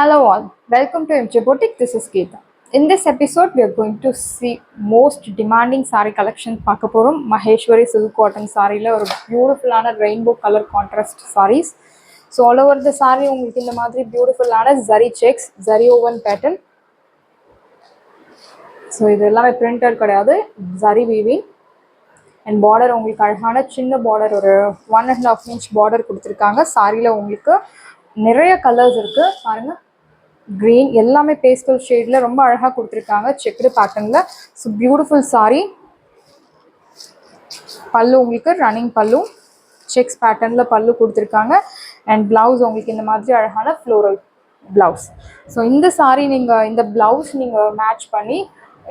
Hello all, welcome to MJ Boutique. This is Geeta. In this episode, we are going to see most demanding saree collection. பார்க்க போறோம் Maheshwari silk cotton saree ல ஒரு பியூட்டிஃபுல்லான rainbow colour contrast sarees. So all over the saree உங்களுக்கு இந்த மாதிரி பியூட்டிஃபுல்லான zari checks zari woven pattern. So இது எல்லாமே பிரிண்டட் கிடையாது, ஜரி வீவிங். அண்ட் பார்டர் உங்களுக்கு அழகான சின்ன பார்டர், ஒரு 1.5 inch பார்டர் கொடுத்துருக்காங்க. சாரியில் உங்களுக்கு நிறைய கலர்ஸ் இருக்குது பாருங்கள். க்ரீன் எல்லாமே பேஸ்டல் ஷேடில் ரொம்ப அழகாக கொடுத்துருக்காங்க செக்குடு பேட்டர்னில். So beautiful sorry. பல்லு உங்களுக்கு ரன்னிங் பல்லு, செக்ஸ் பேட்டர்னில் பல்லு கொடுத்துருக்காங்க. அண்ட் ப்ளவுஸ் உங்களுக்கு இந்த மாதிரி அழகான ஃப்ளோரல் ப்ளவுஸ். ஸோ இந்த சாரி நீங்கள் இந்த ப்ளவுஸ் நீங்கள் மேட்ச் பண்ணி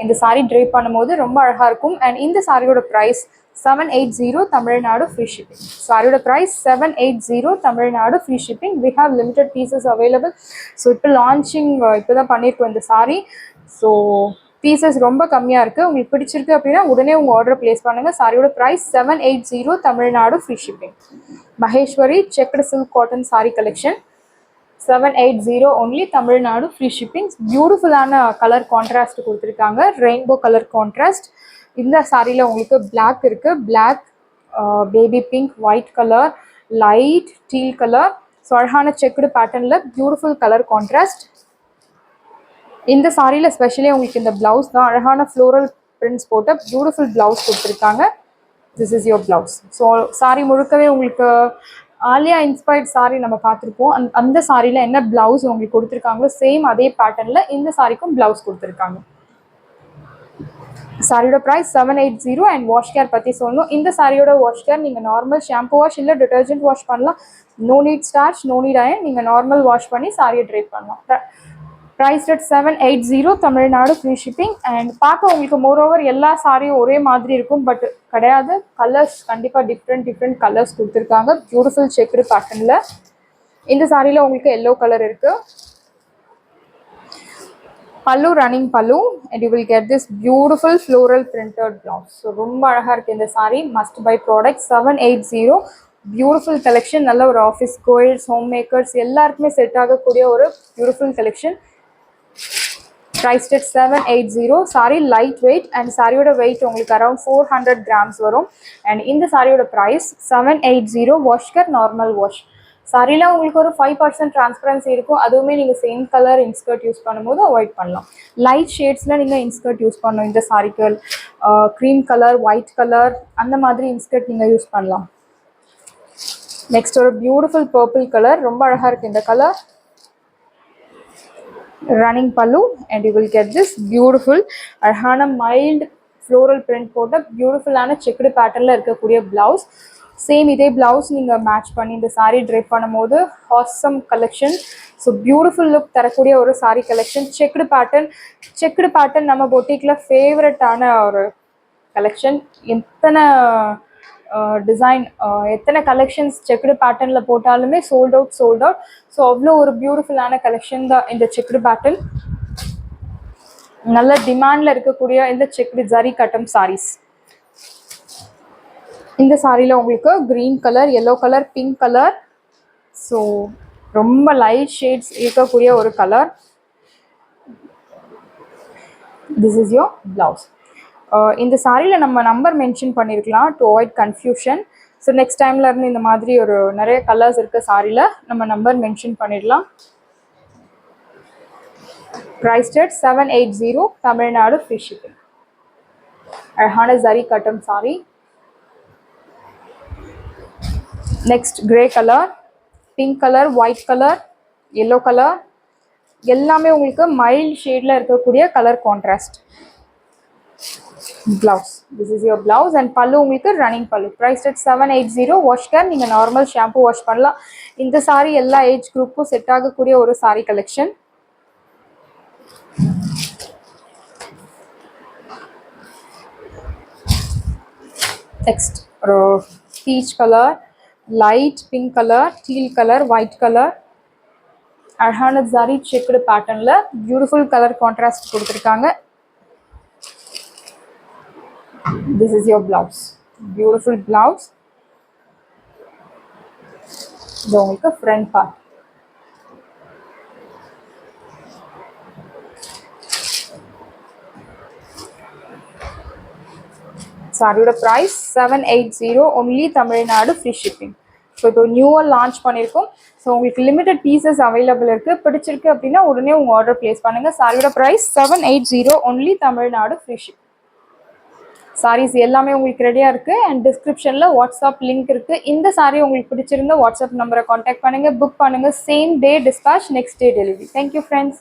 இந்த சாரி ட்ரை பண்ணும்போது ரொம்ப அழகாக இருக்கும். அண்ட் இந்த சாரியோட ப்ரைஸ் 780 தமிழ்நாடு ஃப்ரீ ஷிப்பிங். சாரியோட price 780 Tamil Nadu free shipping. We have limited pieces available. So இப்போ லான்ச்சிங் இப்போ தான் பண்ணியிருக்கோம் இந்த சாரி. ஸோ பீசஸ் ரொம்ப கம்மியாக இருக்குது. உங்களுக்கு பிடிச்சிருக்கு அப்படின்னா உடனே உங்கள் ஆர்டர் ப்ளேஸ் பண்ணுங்கள். சாரியோட price 780 Tamil Nadu free shipping. Maheshwari checked silk cotton sari collection 780 only, Tamil Nadu free shipping. பியூட்டிஃபுல்லான கலர் கான்ட்ராஸ்ட் கொடுத்துருக்காங்க, ரெயின்போ கலர் கான்ட்ராஸ்ட். இந்த சாரியில் உங்களுக்கு பிளாக் இருக்குது, black, baby pink, white colour, light teal colour. So அழகான செக்குடு பேட்டர்னில் பியூட்டிஃபுல் கலர் கான்ட்ராஸ்ட். இந்த சாரியில் ஸ்பெஷலி உங்களுக்கு இந்த ப்ளவுஸ் தான் அழகான ஃப்ளோரல் பிரிண்ட்ஸ் போட்ட பியூட்டிஃபுல் ப்ளவுஸ் கொடுத்துருக்காங்க. This is your blouse. So sari முழுக்கவே உங்களுக்கு ஆலியா இன்ஸ்பயர்ட் சாரி நம்ம பார்த்துருப்போம். அந்த சாரியில் என்ன ப்ளவுஸ் உங்களுக்கு கொடுத்துருக்காங்களோ சேம் அதே பேட்டர்னில் இந்த சாரிக்கும் ப்ளவுஸ் கொடுத்துருக்காங்க. சாரியோட ப்ரைஸ் 780. அண்ட் வாஷ் கேர் பற்றி சொல்லணும். இந்த சாரியோட வாஷ் கேர் நீங்கள் நார்மல் ஷாம்பு வாஷ் இல்லை டிட்டர்ஜென்ட் வாஷ் பண்ணலாம். No need starch, no need iron. நீங்கள் நார்மல் வாஷ் பண்ணி சாரியை ட்ரை பண்ணலாம். Price rate 780 Tamil Nadu free shipping. And பார்க்க உங்களுக்கு மோரோவர் எல்லா சாரியும் ஒரே மாதிரி இருக்கும், பட் கிடையாது. கலர்ஸ் கண்டிப்பாக டிஃப்ரெண்ட் கலர்ஸ் கொடுத்துருக்காங்க பியூட்டிஃபுல் செக்குடு பேட்டர்னில். இந்த சாரியில் உங்களுக்கு எல்லோ கலர் இருக்குது. Pallu running pallu. And you will get this beautiful floral printed blouse. So ரொம்ப அழகாக இருக்குது இந்த saree. Must buy product. 780 beautiful collection. நல்ல ஒரு ஆஃபீஸ் கோயில்ஸ், ஹோம் மேக்கர்ஸ் எல்லாருக்குமே செட் ஆகக்கூடிய ஒரு beautiful collection. Price rate 780. Saree light weight and சாரியோட வெயிட் உங்களுக்கு அரௌண்ட் 400 கிராம்ஸ் வரும். அண்ட் இந்த சாரியோட ப்ரைஸ் 780. வாஷ்கர் normal wash. சாரியில் உங்களுக்கு ஒரு 5% டிரான்ஸ்பரன்சி இருக்கும். அதுவுமே நீங்கள் சேம் கலர் இன்ஸ்கர்ட் யூஸ் பண்ணும்போது அவாய்ட் பண்ணலாம். லைட் ஷேட்ஸில் நீங்கள் இன்ஸ்கர்ட் யூஸ் பண்ணணும். இந்த சாரிக்கு க்ரீம் கலர், ஒயிட் கலர் அந்த மாதிரி இன்ஸ்கர்ட் நீங்கள் யூஸ் பண்ணலாம். நெக்ஸ்ட் ஒரு பியூட்டிஃபுல் பர்பிள் கலர், ரொம்ப அழகாக இருக்குது இந்த colour. Running pallu. And you will get this beautiful அழகான மைல்டு ஃப்ளோரல் பிரிண்ட் போட்ட பியூட்டிஃபுல்லான செக்குடு பேட்டர்னில் இருக்கக்கூடிய ப்ளவுஸ். சேம் இதே ப்ளவுஸ் நீங்கள் மேட்ச் பண்ணி இந்த சாரீ ட்ரை பண்ணும்போது ஹாசம் கலெக்ஷன். ஸோ பியூட்டிஃபுல் லுக் தரக்கூடிய ஒரு சாரீ கலெக்ஷன். செக்குடு பேட்டர்ன் நம்ம பொட்டிக்கில் ஃபேவரட்டான ஒரு கலெக்ஷன். எத்தனை டிசைன், எத்தனை கலெக்ஷன்ஸ் செக்குடு பேட்டர்னில் போட்டாலுமே சோல்ட் அவுட். ஸோ அவ்வளோ ஒரு பியூட்டிஃபுல்லான கலெக்ஷன் தான் இந்த செக்குடு பேட்டர்ன். நல்ல டிமாண்டில் இருக்கக்கூடிய இந்த செக்குடு ஜரி கட்டம் சாரீஸ். இந்த சாரியில் உங்களுக்கு green colour, yellow colour, pink colour. So ரொம்ப லைட் ஷேட்ஸ் இருக்கக்கூடிய ஒரு colour. This is your blouse. இந்த சாரியில் நம்ம நம்பர் மென்ஷன் பண்ணியிருக்கலாம் to avoid confusion. So next டைமில் இருந்து இந்த மாதிரி ஒரு நிறைய கலர்ஸ் இருக்க சாரியில் நம்ம நம்பர் மென்ஷன் பண்ணிடலாம். Price rate 780 Tamil Nadu free shipping. அழகான ஜரி கட்டம் sari. Next grey colour, pink colour, white colour, yellow colour எல்லாமே உங்களுக்கு மைல்ட் ஷேடில் இருக்கக்கூடிய colour contrast. Blouse. This is your blouse. And pallu உங்களுக்கு running pallu. Price rate 780. Wash care நீங்கள் நார்மல் ஷாம்பு வாஷ் பண்ணலாம். இந்த சாரி எல்லா ஏஜ் குரூப்புக்கும் செட் ஆகக்கூடிய ஒரு சாரி கலெக்ஷன். நெக்ஸ்ட் ஒரு peach colour, light pink colour, deal colour, white colour. அழகான ஜரி செக்குடு பேட்டர்னில் பியூட்டிஃபுல் கலர் கான்ட்ராஸ்ட் கொடுத்துருக்காங்க. This is your blouse. Beautiful blouse. இது உங்களுக்கு ஃப்ரண்ட் பார்ட். சாரியோட price 780 only Tamil Nadu free shipping. So இப்போ நியூவாக லான்ச் பண்ணியிருக்கோம். ஸோ உங்களுக்கு லிமிடெட் பீசஸ் அவைலபிள் இருக்குது. பிடிச்சிருக்கு அப்படின்னா உடனே உங்கள் ஆர்டர் ப்ளேஸ் பண்ணுங்கள். சாரியோட price 780 only Tamil Nadu free ship. Saris எல்லாமே உங்களுக்கு ரெடியாக இருக்குது. அண்ட் டிஸ்கிரிப்ஷனில் வாட்ஸ்அப் லிங்க் இருக்குது. இந்த சாரீ உங்களுக்கு பிடிச்சிருந்தா வாட்ஸ்அப் நம்பரை காண்டாக்ட் பண்ணுங்கள், புக் பண்ணுங்கள். Same day dispatch, next day delivery. Thank you friends.